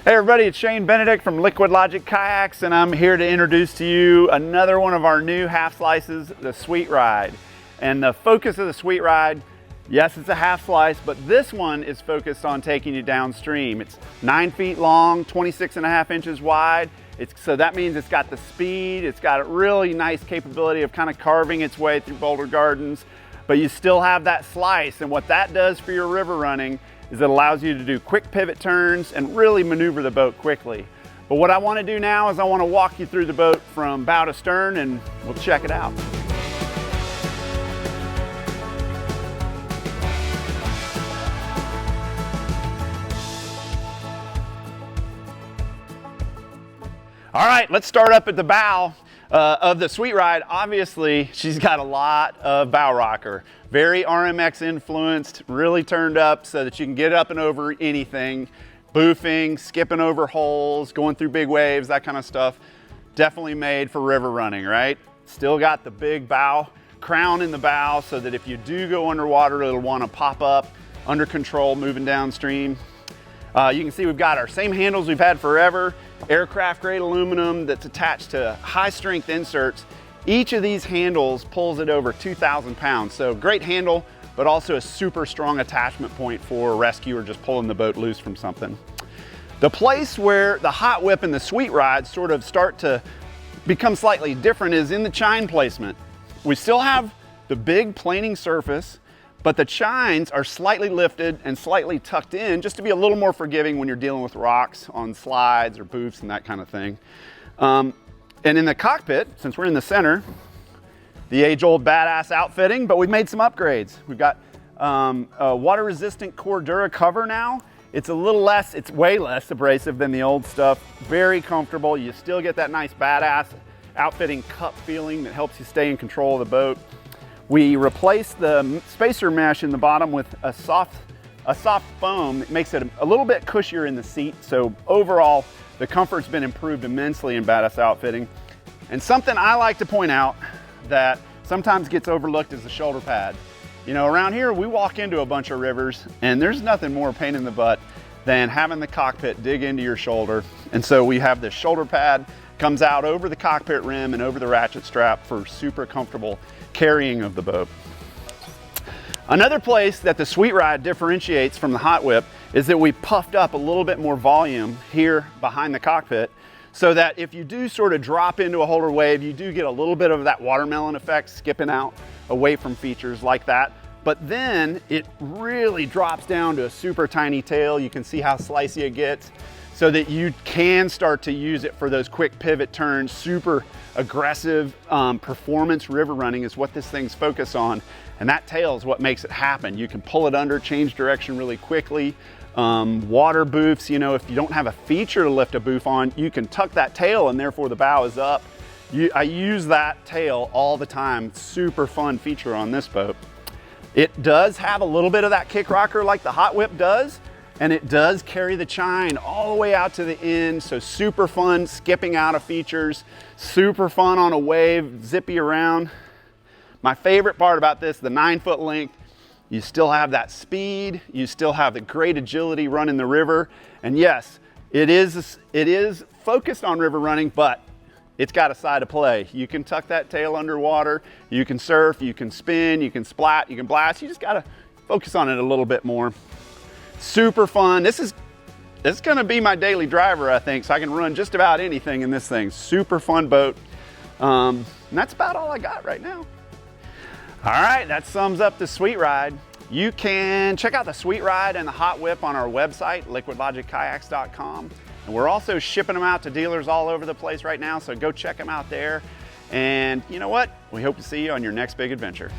Hey everybody, it's Benedict from Liquid Logic Kayaks, and I'm here to introduce to you another one of our new half slices, the Sweet Ride. And the focus of the Sweet Ride, yes, it's a half slice, but this one is focused on taking you downstream. It's 9 feet long, 26.5 inches wide. So that means it's got the speed, it's got a really nice capability of kind of carving its way through boulder gardens, but you still have that slice. And what that does for your river running is it allows you to do quick pivot turns and really maneuver the boat quickly. But what I want to do now is I want to walk you through the boat from bow to stern, and we'll check it out. All right, let's start up at the bow of the Sweet Ride. Obviously, she's got a lot of bow rocker. Very RMX influenced, really turned up so that you can get up and over anything. Boofing, skipping over holes, going through big waves, that kind of stuff. Definitely made for river running, right? Still got the big bow crown in the bow so that if you do go underwater, it'll want to pop up under control, moving downstream. You can see we've got our same handles we've had forever, aircraft grade aluminum that's attached to high strength inserts. Each of these handles pulls it over 2,000 pounds. So great handle, but also a super strong attachment point for a rescue or just pulling the boat loose from something. The place where the hot whip and the Sweet Ride sort of start to become slightly different is in the chine placement. We still have the big planing surface, but the chines are slightly lifted and slightly tucked in just to be a little more forgiving when you're dealing with rocks on slides or boofs and that kind of thing. And in the cockpit, since we're in the center, the age-old badass outfitting, but we've made some upgrades. We've got a water-resistant Cordura cover now. It's a little less, it's way less abrasive than the old stuff. Very comfortable. You still get that nice badass outfitting cup feeling that helps you stay in control of the boat. We replaced the spacer mesh in the bottom with a soft foam that makes it a little bit cushier in the seat. So overall, the comfort's been improved immensely in badass outfitting. And something I like to point out that sometimes gets overlooked is the shoulder pad. You know, around here we walk into a bunch of rivers and there's nothing more pain in the butt than having the cockpit dig into your shoulder. And so we have this shoulder pad, comes out over the cockpit rim and over the ratchet strap for super comfortable carrying of the boat. Another place that the Sweet Ride differentiates from the Hot Whip is that we puffed up a little bit more volume here behind the cockpit so that if you do sort of drop into a holder wave, you do get a little bit of that watermelon effect skipping out away from features like that. But then it really drops down to a super tiny tail. You can see how slicey it gets so that you can start to use it for those quick pivot turns. Super aggressive performance river running is what this thing's focused on. And that tail is what makes it happen. You can pull it under, change direction really quickly. Water boofs, you know, if you don't have a feature to lift a boof on, you can tuck that tail and therefore the bow is up. I use that tail all the time. Super fun feature on this boat. It does have a little bit of that kick rocker like the Hot Whip does, and it does carry the chine all the way out to the end. So super fun skipping out of features, super fun on a wave, zippy around. My favorite part about this, the 9-foot length, you still have that speed, you still have the great agility running the river. And yes, it is focused on river running, but it's got a side of play. You can tuck that tail underwater, you can surf, you can spin, you can splat, you can blast. You just gotta focus on it a little bit more. Super fun. This is gonna be my daily driver, I think, so I can run just about anything in this thing. Super fun boat. And that's about all I got right now. All right, that sums up the Sweet Ride. You can check out the Sweet Ride and the Hot Whip on our website, liquidlogickayaks.com. And we're also shipping them out to dealers all over the place right now, so go check them out there. And you know what? We hope to see you on your next big adventure.